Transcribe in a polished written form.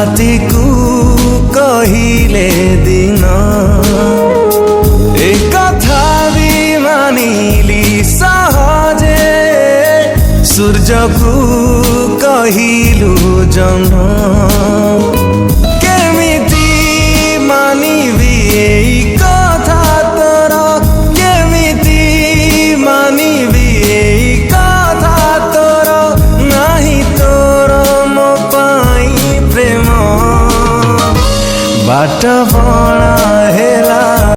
राति को कहिले दिन ए कथा भी मानिली सहजे सूर्य को कहिलु जन्म